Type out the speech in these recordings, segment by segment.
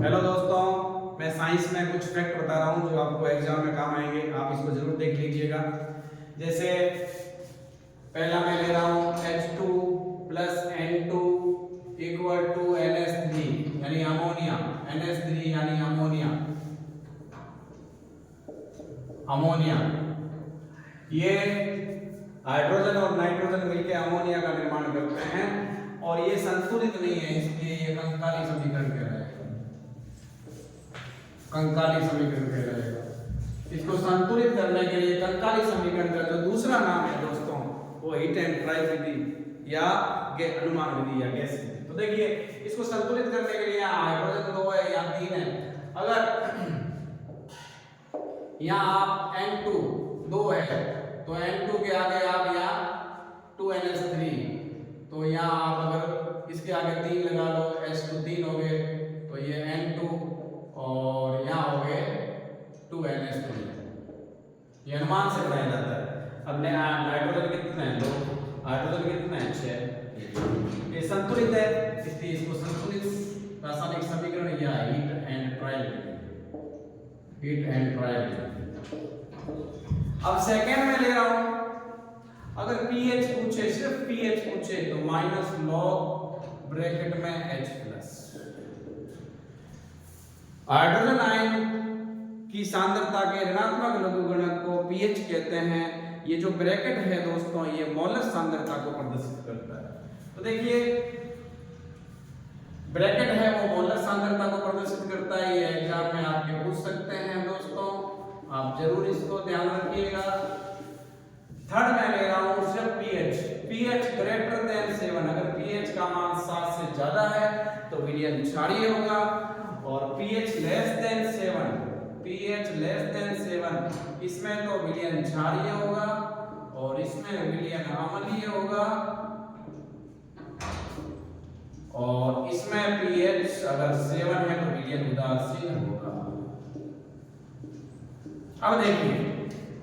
Hello दोस्तों, मैं science में कुछ फैक्ट बता रहा हूँ जो आपको एग्जाम में काम आएंगे। आप इसको जरूर देख लीजिएगा। जैसे पहला मैं ले रहा हूँ H2 plus N2 equal to NH3 यानी अमोनिया। NH3 यानी अमोनिया। ये हाइड्रोजन और नाइट्रोजन मिलकर अमोनिया का निर्माण करते हैं और ये संतुलित नहीं है, इसलिए ये कंकाली समीकरण कहलाएगा। कंकाली समीकरण कहलाएगा। इसको संतुलित करने के लिए कंकाली समीकरण का जो दूसरा नाम है दोस्तों, वो हीट एंड ट्राई विधि या अनुमान विधि या गैस विधि। तो देखिए, इसको संतुलित करने के लिए हाइड्रोजन 2 है या 3 है। अगर यहाँ आप N2 2 है तो N2 के आगे आप यहाँ 2NH3, तो यहाँ आप अगर इसके आगे 3 लगा लो, H2 3 हो गए, तो ये N2 और यहाँ हो गए 2NH3। ये अनुमान से बनाया जाता है। अब नाइट्रोजन कितने हैं? 2। हाइड्रोजन कितने हैं? 6। ये संतुलित है, इसलिए इसको संतुलित रासायनिक समीकरण या हीट एंड ट्रायल। अब सेकेंड में ले रहा हूं, अगर pH पूछे, सिर्फ pH पूछे तो माइनस लॉग ब्रैकेट में H प्लस। हाइड्रोजन आयन की सांद्रता के ऋणात्मक लघुगणक को pH कहते हैं। ये जो ब्रैकेट है दोस्तों, ये मोलर सांद्रता को प्रदर्शित करता है। तो देखिए, ब्रैकेट है वो मोलर सांद्रता को प्रदर्शित करता है। ये एग्जाम में आपके पूछ सकते हैं दोस्तों, आप जरूर इसको ध्यान रखिएगा। थर्ड में ले रहा हूं सिर्फ pH ग्रेटर देन 7। अगर pH का मान 7 से ज्यादा है तो विलयन क्षारीय होगा, और pH लेस देन 7 इसमें तो विलयन क्षारीय होगा और इसमें विलयन अम्लीय होगा, और इसमें pH अगर 7 है तो विलयन उदासीन होगा। अब देखिए,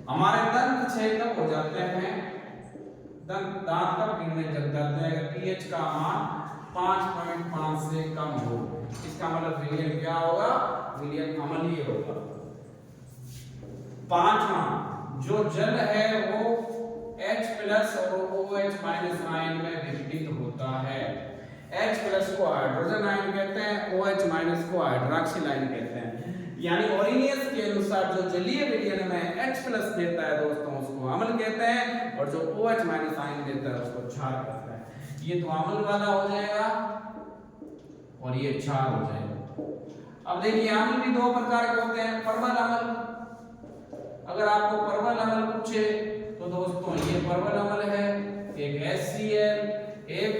हमारे दंत छेद कब हो जाते हैं? दांत कब गिरने लग जाते हैं? अगर pH का मान 5.5 से कम हो, इसका मतलब विलयन क्या होगा? विलयन अम्लीय होगा। पांचवा, जो जल है वो H प्लस और OH माइनस आयन में विघटित होता है। H प्लस को हाइड्रोजन आयन कहते हैं, OH माइनस को हाइड्रॉक्सिल आयन कहते हैं। यानी ओरिनियस के अनुसार जो जलीय विलयन में H प्लस देता है दोस्तों, उसको अम्ल कहते हैं, और जो OH माइनस आयन देता है उसको क्षार कहते हैं। ये तो अम्ल वाला हो जाएगा और ये क्षार हो जाएगा। अब देखिए, अम्ल भी दो प्रकार के होते हैं। परवल अम्ल, अगर आपको परवल अम्ल पूछे तो दोस्तों ये परवल अम्ल है, एक HCl, एक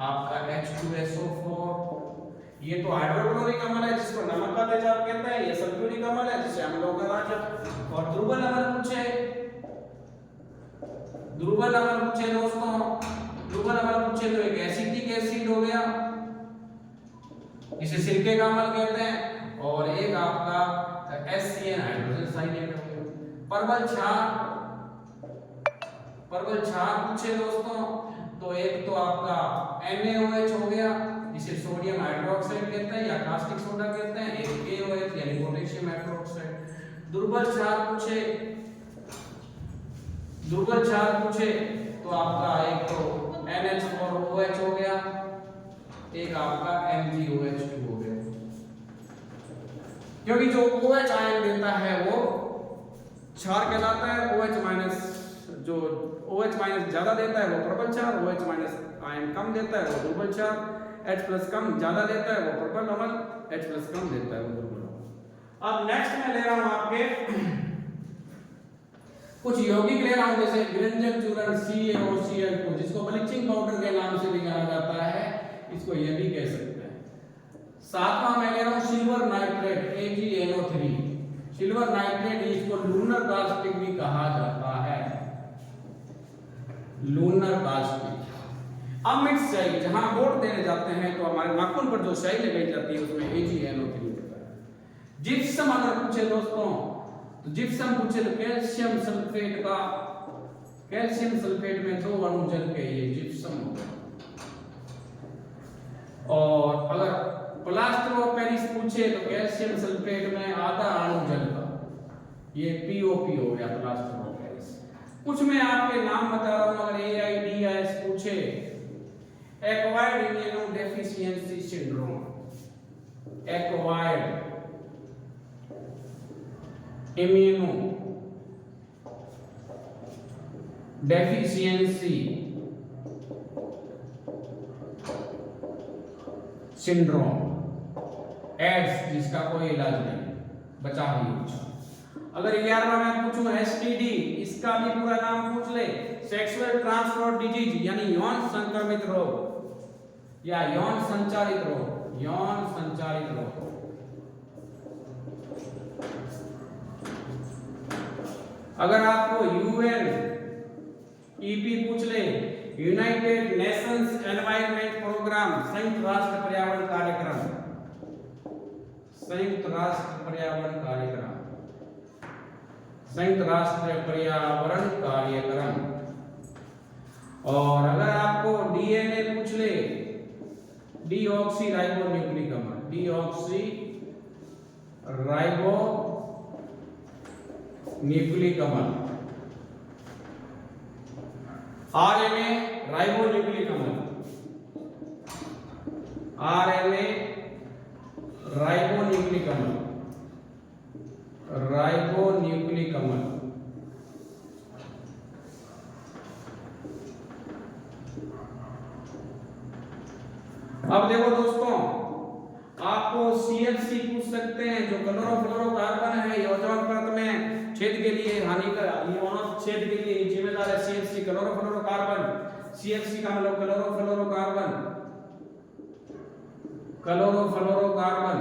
आपका H2SO4। ये तो हाइड्रोक्लोरिक अम्ल है जिसको नमक का तेजाब कहते हैं। ये सल्फ्यूरिक अम्ल है जिसे अम्लों का राजा। और ध्रुवल अम्ल पूछे दोस्तों, ध्रुवल अम्ल पूछे तो एक एसिटिक एसिड हो गया, इसे सिरके का अम्ल कहते हैं, और एक आपका HCN हाइड्रोजन साइनेट हो गया। परवल क्षार पूछे दोस्तों तो एक तो आपका NaOH हो गया, इसे सोडियम हाइड्रोक्साइड कहते हैं या कास्टिक सोडा कहते हैं। एक KOH यानी पोटेशियम हाइड्रोक्साइड। दुर्बल क्षार पूछे तो आपका एक तो NH4OH हो गया, एक आपका MgOH2 हो गया। क्योंकि जो OH आयन देता है वो क्षार कहलाता है। जो OH माइनस ज्यादा देता है वो प्रबल क्षार, OH माइनस आयन कम देता है वो दुर्बल क्षार, H प्लस कम ज्यादा देता है वो प्रबल अम्ल, H प्लस कम देता है वो दुर्बल अम्ल। अब नेक्स्ट में ले रहा हूं आपके कुछ यौगिक ले रहा हूं, जैसे विरंजन चूर्ण CaOCl2, जिसको ब्लीचिंग पाउडर के नाम से भी जाना जाता है, इसको ये भी कह सकते हैं। सातवां मैं ले रहा हूं silver nitrate AgNO3। Silver nitrate इसको लूनर कास्टिक भी कहा जाता है, लूनर कास्टिक। अमिट स्याही, जहां वोट देने जाते हैं तो हमारे नाखून पर जो स्याही लगाई जाती है उसमें AgNO3 होता है। जिप्सम अगर पूछे दोस्तों तो जिप्सम पूछे तो कैल्शियम सल्फेट में 2 अणु जल के ये जिप्सम हो गया। और अगर प्लास्टर ऑफ पेरिस पूछे तो कैल्शियम सल्फेट में आधा अणु जल का, ये POP हो गया प्लास्टर ऑफ पेरिस। कुछ मैं आपके नाम बता रहा हूं, अगर AIDS पूछे, acquired immunodeficiency syndrome, acquired immunodeficiency syndrome, AIDS, जिसका कोई इलाज नहीं, बचा ही उपचार। अगर 11वां मैं पूछूं STD, इसका भी पूरा नाम पूछ ले, सेक्सुअल ट्रांसमिटेड डिजीज, यानी यौन संक्रमित रोग या यौन संचारित रोग, यौन संचारित रोग। अगर आपको UNEP पूछ ले, यूनाइटेड नेशंस एनवायरनमेंट प्रोग्राम, संयुक्त राष्ट्र पर्यावरण कार्यक्रम, संयुक्त राष्ट्र पर्यावरण कार्यक्रम, संयुक्त राष्ट्र पर्यावरण कार्यक्रम। और अगर आपको DNA पूछ ले, डीऑक्सी राइबो न्यूक्लिक अम्ल, डीऑक्सी राइबो न्यूक्लिक अम्ल, RNA राइबो न्यूक्लिक अम्ल, RNA राइबो न्यूक्लिक अम्ल, राइबो न्यूक्लिक अम्ल। अब देखो दोस्तों, आपको CFC पूछ सकते हैं, जो क्लोरोफ्लोरोकार्बन है, ओजोन परत में छेद के लिए हानिकारक, ईओन छेद के लिए जिम्मेदार है CFC, क्लोरोफ्लोरोकार्बन। CFC का मतलब क्लोरोफ्लोरोकार्बन, क्लोरोफ्लोरोकार्बन।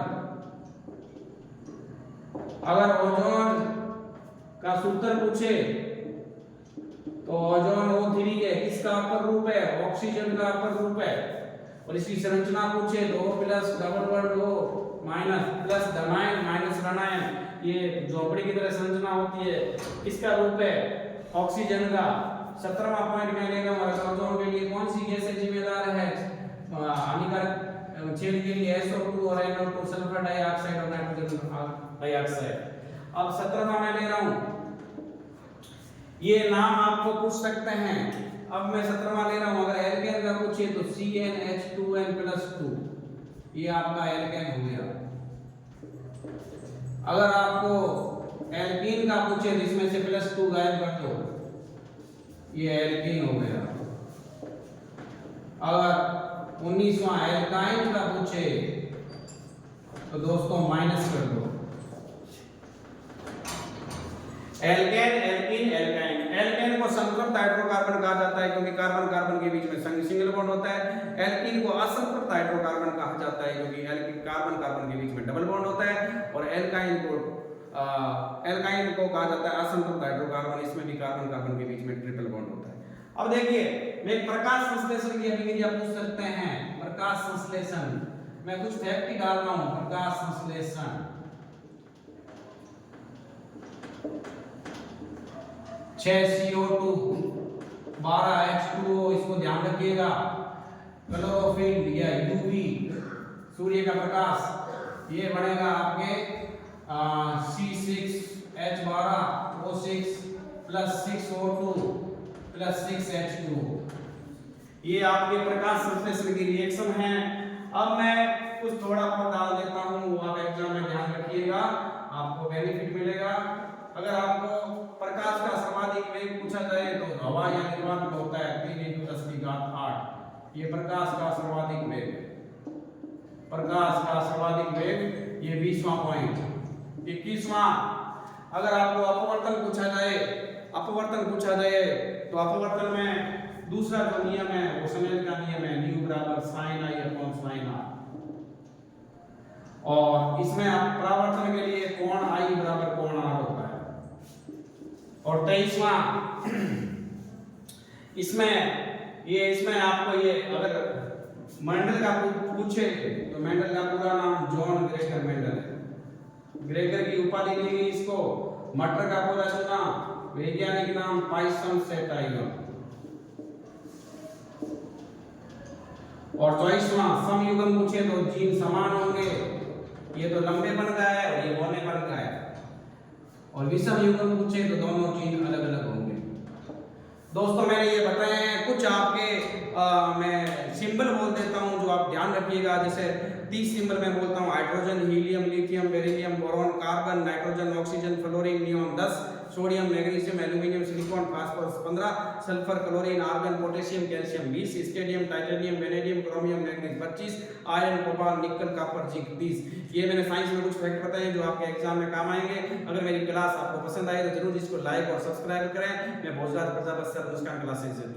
अगर ओजोन का सूत्र पूछे तो ओजोन O3 है, किसका अपर रूप है, ऑक्सीजन का अपर रूप है। और इसकी संरचना पूछे तो O plus double bond O minus plus धनायन माइनस ऋणायन, ये झोपड़ी की तरह संरचना होती है, किसका रूप है, ऑक्सीजन का। 17वां पॉइंट मैं ले रहा हूं, ओजोन के लिए कौन सी गैसें जिम्मेदार है हानिकारक छेद के लिए, SO2 और NO2, सल्फर डाइऑक्साइड और नाइट्रोजन डाइऑक्साइड। अब 17वां मैं ले रहा हूं, ये नाम आपको पूछ सकते हैं। अब मैं 17वां ले रहा हूं, अगर एल्केन का पूछे तो CnH2n+2, ये आपका एल्केन हो गया। अगर आपको एल्कीन का पूछे तो इसमें से +2 गायब कर दो, ये एल्कीन हो गया। अगर 19वां एल्काइन का पूछे तो दोस्तों माइनस कर दो, एल्केन, एल्कीन, एल्काइन। एल्केन को संतृप्त हाइड्रोकार्बन कहा जाता है क्योंकि कार्बन कार्बन के बीच में सिंगल बॉन्ड होता है। एल्कीन को असंतृप्त हाइड्रोकार्बन कहा जाता है क्योंकि कार्बन कार्बन के बीच में डबल बॉन्ड होता है। और एल्काइन को कहा जाता है असंतृप्त हाइड्रोकार्बन, इसमें भी कार्बन कार्बन के बीच में ट्रिपल बॉन्ड होता है। अब देखिए, मैं प्रकाश संश्लेषण की अभिक्रिया पूछ सकते हैं। प्रकाश संश्लेषण, मैं कुछ फैक्ट ही डाल रहा हूं। प्रकाश संश्लेषण 6CO2 12H2O, इसको ध्यान रखिएगा। क्लोरोफिल या UV, सूर्य का प्रकाश, ये बनेगा आपके C6H12O6 + 6O2 + 6H2O, ये आपके प्रकाश संश्लेषण की रिएक्शन है। अब मैं कुछ थोड़ा बहुत डाल देता हूं, वो आप एग्जाम में ध्यान रखिएगा, आपको बेनिफिट मिलेगा। अगर आपको प्रकाश का सर्वाधिक वेग पूछा जाए तो हवा या निर्वात में होता है 3 × 10⁸ ये प्रकाश का सर्वाधिक वेग, प्रकाश का सर्वाधिक वेग, ये 20वां पॉइंट। 21वां, अगर आपको अपवर्तन पूछा जाए, अपवर्तन पूछा जाए तो अपवर्तन में दूसरा जो नियम है वो स्नेल का नियम है, nu = sin I/sin r। और इसमें परावर्तन के लिए कोण I = कोण r होता है। और 23वां, इसमें आपको ये अगर मेंडल का पूछे तो मेंडल का पूरा नाम जॉन ग्रेगर मेंडल है। ग्रेगर की उपाधि दी गई इसको। मटर का पूरा चुना, वैज्ञानिक नाम पाइसन सेटाइगन। और 24वां सम युग्म पूछे तो जीन समान होंगे, ये तो लंबे बन गया है और ये बौने बन गया है। और विषम युग्म पूछे तो दोनों जीन अलग अलग होंगे। दोस्तों मैंने ये बताए हैं कुछ आपके मैं सिंबल बोल देता हूँ जो आप ध्यान रखिएगा। जैसे 30 सिंबल मैं बोलता हूँ, hydrogen, helium, lithium, beryllium, boron, carbon, nitrogen, oxygen, fluorine, neon 10, sodium, magnesium, aluminium, silicon, phosphorus 15, sulphur, chlorine, argon, potassium, calcium 20, stadium, titanium, vanadium, chromium, manganese 25, iron, cobalt, nickel, copper, zinc 30। ये मैंने science में कुछ fact बताए जो आपके exam में काम आएंगे। अगर मेरी क्लास आपको पसंद आए तो जरूर इसको लाइक और सब्सक्राइब करें। मैं भोजराज प्रजापति सर मुस्कान क्लासेस से